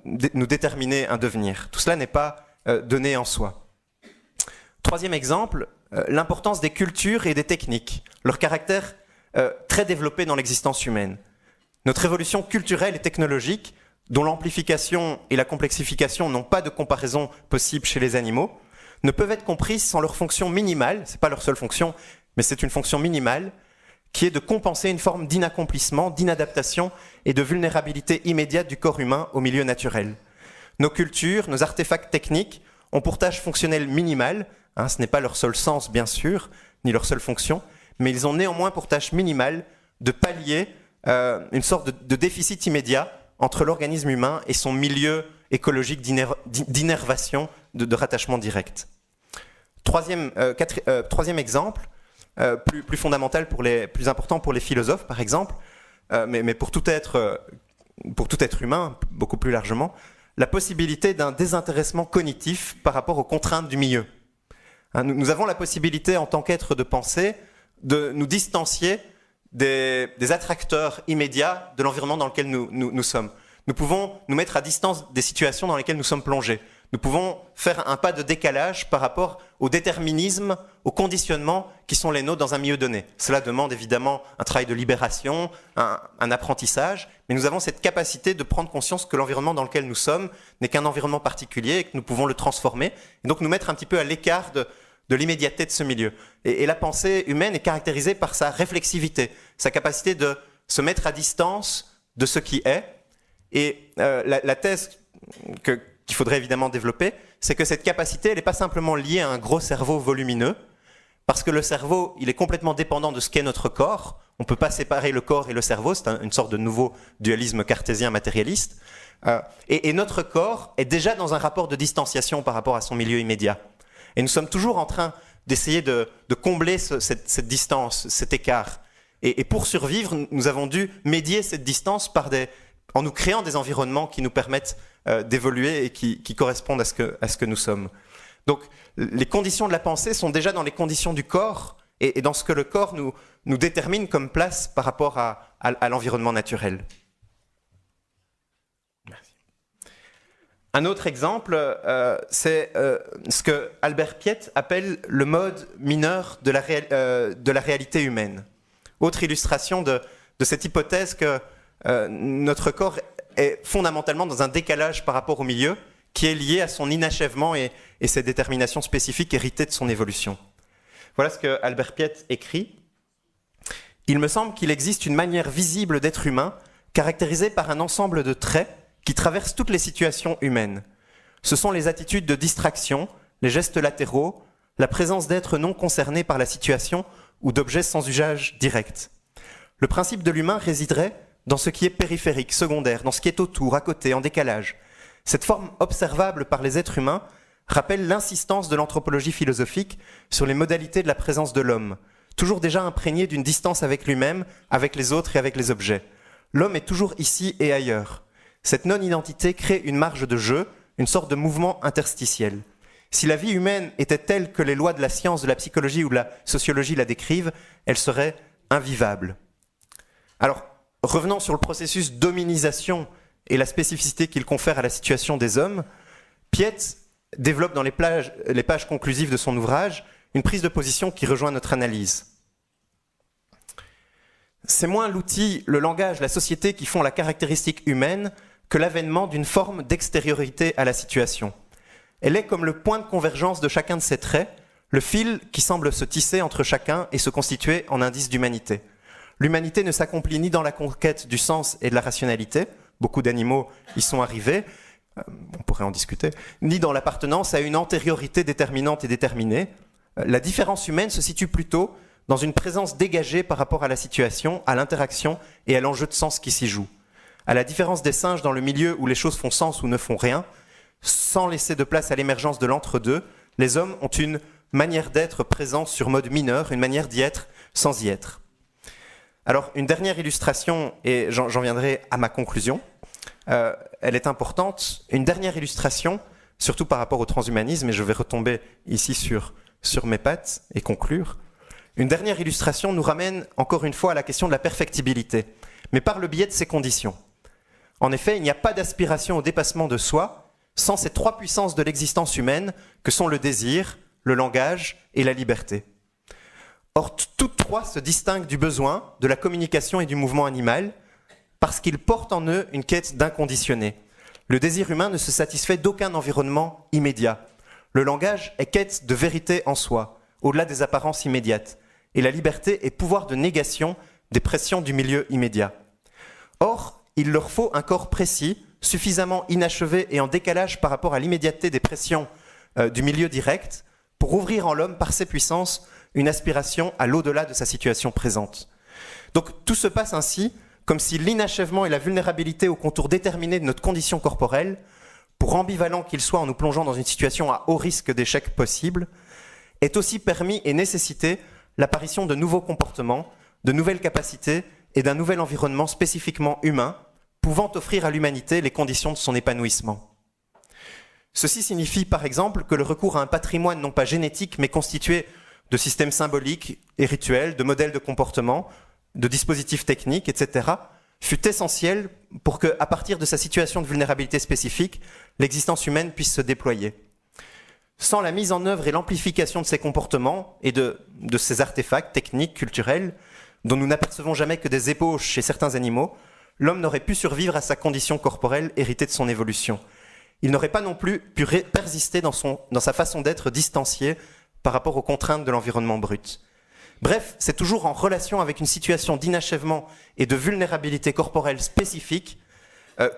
nous déterminer un devenir. Tout cela n'est pas donné en soi. Troisième exemple, l'importance des cultures et des techniques, leur caractère très développé dans l'existence humaine. Notre évolution culturelle et technologique, dont l'amplification et la complexification n'ont pas de comparaison possible chez les animaux, ne peuvent être comprises sans leur fonction minimale, ce n'est pas leur seule fonction, mais c'est une fonction minimale, qui est de compenser une forme d'inaccomplissement, d'inadaptation et de vulnérabilité immédiate du corps humain au milieu naturel. Nos cultures, nos artefacts techniques ont pour tâche fonctionnelle minimale, ce n'est pas leur seul sens bien sûr, ni leur seule fonction, mais ils ont néanmoins pour tâche minimale de pallier une sorte de déficit immédiat entre l'organisme humain et son milieu écologique d'innervation, de rattachement direct. Troisième exemple, plus fondamental, plus important pour les philosophes par exemple, mais pour tout être humain, beaucoup plus largement, la possibilité d'un désintéressement cognitif par rapport aux contraintes du milieu. Nous avons la possibilité en tant qu'être de pensée de nous distancier des attracteurs immédiats de l'environnement dans lequel nous sommes. Nous pouvons nous mettre à distance des situations dans lesquelles nous sommes plongés. Nous pouvons faire un pas de décalage par rapport au déterminisme, au conditionnement qui sont les nôtres dans un milieu donné. Cela demande évidemment un travail de libération, un apprentissage, mais nous avons cette capacité de prendre conscience que l'environnement dans lequel nous sommes n'est qu'un environnement particulier et que nous pouvons le transformer, et donc nous mettre un petit peu à l'écart de l'immédiateté de ce milieu. Et la pensée humaine est caractérisée par sa réflexivité, sa capacité de se mettre à distance de ce qui est. Et la thèse qu'il faudrait évidemment développer, c'est que cette capacité, elle n'est pas simplement liée à un gros cerveau volumineux, parce que le cerveau, il est complètement dépendant de ce qu'est notre corps. On ne peut pas séparer le corps et le cerveau, c'est une sorte de nouveau dualisme cartésien matérialiste. Et notre corps est déjà dans un rapport de distanciation par rapport à son milieu immédiat. Et nous sommes toujours en train d'essayer de combler cette distance, cet écart. Et pour survivre, nous avons dû médier cette distance en nous créant des environnements qui nous permettent d'évoluer et qui correspondent à ce que nous sommes. Donc, les conditions de la pensée sont déjà dans les conditions du corps et dans ce que le corps nous détermine comme place par rapport à l'environnement naturel. Merci. Un autre exemple, c'est ce que Albert Piet appelle le mode mineur de la réalité humaine. Autre illustration de cette hypothèse que notre corps est fondamentalement dans un décalage par rapport au milieu qui est lié à son inachèvement et ses déterminations spécifiques héritées de son évolution. Voilà ce que Albert Piet écrit. « Il me semble qu'il existe une manière visible d'être humain caractérisée par un ensemble de traits qui traversent toutes les situations humaines. Ce sont les attitudes de distraction, les gestes latéraux, la présence d'êtres non concernés par la situation ou d'objets sans usage direct. Le principe de l'humain résiderait dans ce qui est périphérique, secondaire, dans ce qui est autour, à côté, en décalage. Cette forme observable par les êtres humains rappelle l'insistance de l'anthropologie philosophique sur les modalités de la présence de l'homme, toujours déjà imprégné d'une distance avec lui-même, avec les autres et avec les objets. L'homme est toujours ici et ailleurs. Cette non-identité crée une marge de jeu, une sorte de mouvement interstitiel. Si la vie humaine était telle que les lois de la science, de la psychologie ou de la sociologie la décrivent, elle serait invivable. » Alors, revenant sur le processus d'hominisation et la spécificité qu'il confère à la situation des hommes, Piet développe dans les pages conclusives de son ouvrage une prise de position qui rejoint notre analyse. C'est moins l'outil, le langage, la société qui font la caractéristique humaine que l'avènement d'une forme d'extériorité à la situation. Elle est comme le point de convergence de chacun de ces traits, le fil qui semble se tisser entre chacun et se constituer en indice d'humanité. L'humanité ne s'accomplit ni dans la conquête du sens et de la rationalité, beaucoup d'animaux y sont arrivés, on pourrait en discuter, ni dans l'appartenance à une antériorité déterminante et déterminée. La différence humaine se situe plutôt dans une présence dégagée par rapport à la situation, à l'interaction et à l'enjeu de sens qui s'y joue. À la différence des singes dans le milieu où les choses font sens ou ne font rien, sans laisser de place à l'émergence de l'entre-deux, les hommes ont une manière d'être présente sur mode mineur, une manière d'y être sans y être. Alors, une dernière illustration, et j'en viendrai à ma conclusion, elle est importante. Une dernière illustration, surtout par rapport au transhumanisme, et je vais retomber ici sur mes pattes et conclure. Une dernière illustration nous ramène encore une fois à la question de la perfectibilité, mais par le biais de ses conditions. En effet, il n'y a pas d'aspiration au dépassement de soi sans ces trois puissances de l'existence humaine que sont le désir, le langage et la liberté. Or, toutes trois se distinguent du besoin, de la communication et du mouvement animal, parce qu'ils portent en eux une quête d'inconditionné. Le désir humain ne se satisfait d'aucun environnement immédiat. Le langage est quête de vérité en soi, au-delà des apparences immédiates, et la liberté est pouvoir de négation des pressions du milieu immédiat. Or, il leur faut un corps précis, suffisamment inachevé et en décalage par rapport à l'immédiateté des pressions du milieu direct, pour ouvrir en l'homme, par ses puissances, une aspiration à l'au-delà de sa situation présente. Donc tout se passe ainsi, comme si l'inachèvement et la vulnérabilité aux contours déterminés de notre condition corporelle, pour ambivalent qu'il soit en nous plongeant dans une situation à haut risque d'échec possible, est aussi permis et nécessité l'apparition de nouveaux comportements, de nouvelles capacités et d'un nouvel environnement spécifiquement humain, pouvant offrir à l'humanité les conditions de son épanouissement. Ceci signifie par exemple que le recours à un patrimoine non pas génétique mais constitué de systèmes symboliques et rituels, de modèles de comportement, de dispositifs techniques, etc., fut essentiel pour que, à partir de sa situation de vulnérabilité spécifique, l'existence humaine puisse se déployer. Sans la mise en œuvre et l'amplification de ces comportements et de ces artefacts techniques, culturels, dont nous n'apercevons jamais que des ébauches chez certains animaux, l'homme n'aurait pu survivre à sa condition corporelle héritée de son évolution. Il n'aurait pas non plus pu persister dans sa façon d'être distanciée par rapport aux contraintes de l'environnement brut. Bref, c'est toujours en relation avec une situation d'inachèvement et de vulnérabilité corporelle spécifique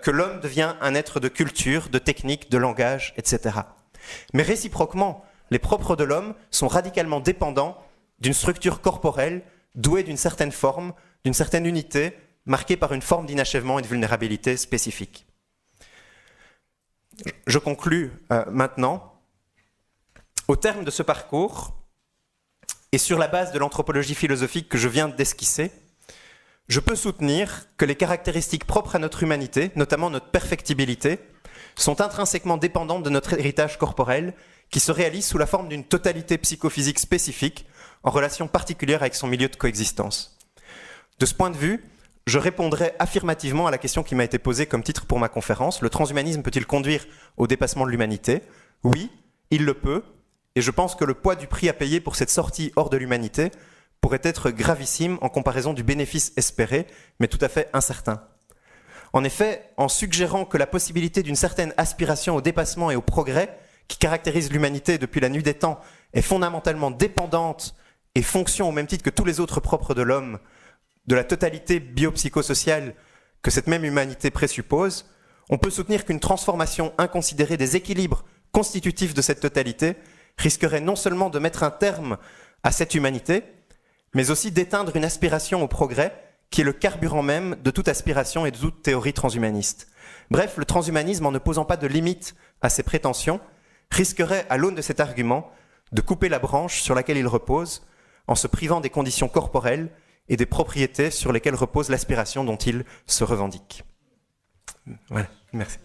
que l'homme devient un être de culture, de technique, de langage, etc. Mais réciproquement, les propres de l'homme sont radicalement dépendants d'une structure corporelle douée d'une certaine forme, d'une certaine unité, marquée par une forme d'inachèvement et de vulnérabilité spécifique. Je conclus maintenant. Au terme de ce parcours, et sur la base de l'anthropologie philosophique que je viens d'esquisser, je peux soutenir que les caractéristiques propres à notre humanité, notamment notre perfectibilité, sont intrinsèquement dépendantes de notre héritage corporel qui se réalise sous la forme d'une totalité psychophysique spécifique en relation particulière avec son milieu de coexistence. De ce point de vue, je répondrai affirmativement à la question qui m'a été posée comme titre pour ma conférence. Le transhumanisme peut-il conduire au dépassement de l'humanité ? Oui, il le peut. Et je pense que le poids du prix à payer pour cette sortie hors de l'humanité pourrait être gravissime en comparaison du bénéfice espéré, mais tout à fait incertain. En effet, en suggérant que la possibilité d'une certaine aspiration au dépassement et au progrès qui caractérise l'humanité depuis la nuit des temps est fondamentalement dépendante et fonction au même titre que tous les autres propres de l'homme, de la totalité biopsychosociale que cette même humanité présuppose, on peut soutenir qu'une transformation inconsidérée des équilibres constitutifs de cette totalité risquerait non seulement de mettre un terme à cette humanité, mais aussi d'éteindre une aspiration au progrès qui est le carburant même de toute aspiration et de toute théorie transhumaniste. Bref, le transhumanisme, en ne posant pas de limite à ses prétentions, risquerait, à l'aune de cet argument, de couper la branche sur laquelle il repose, en se privant des conditions corporelles et des propriétés sur lesquelles repose l'aspiration dont il se revendique. Voilà, merci.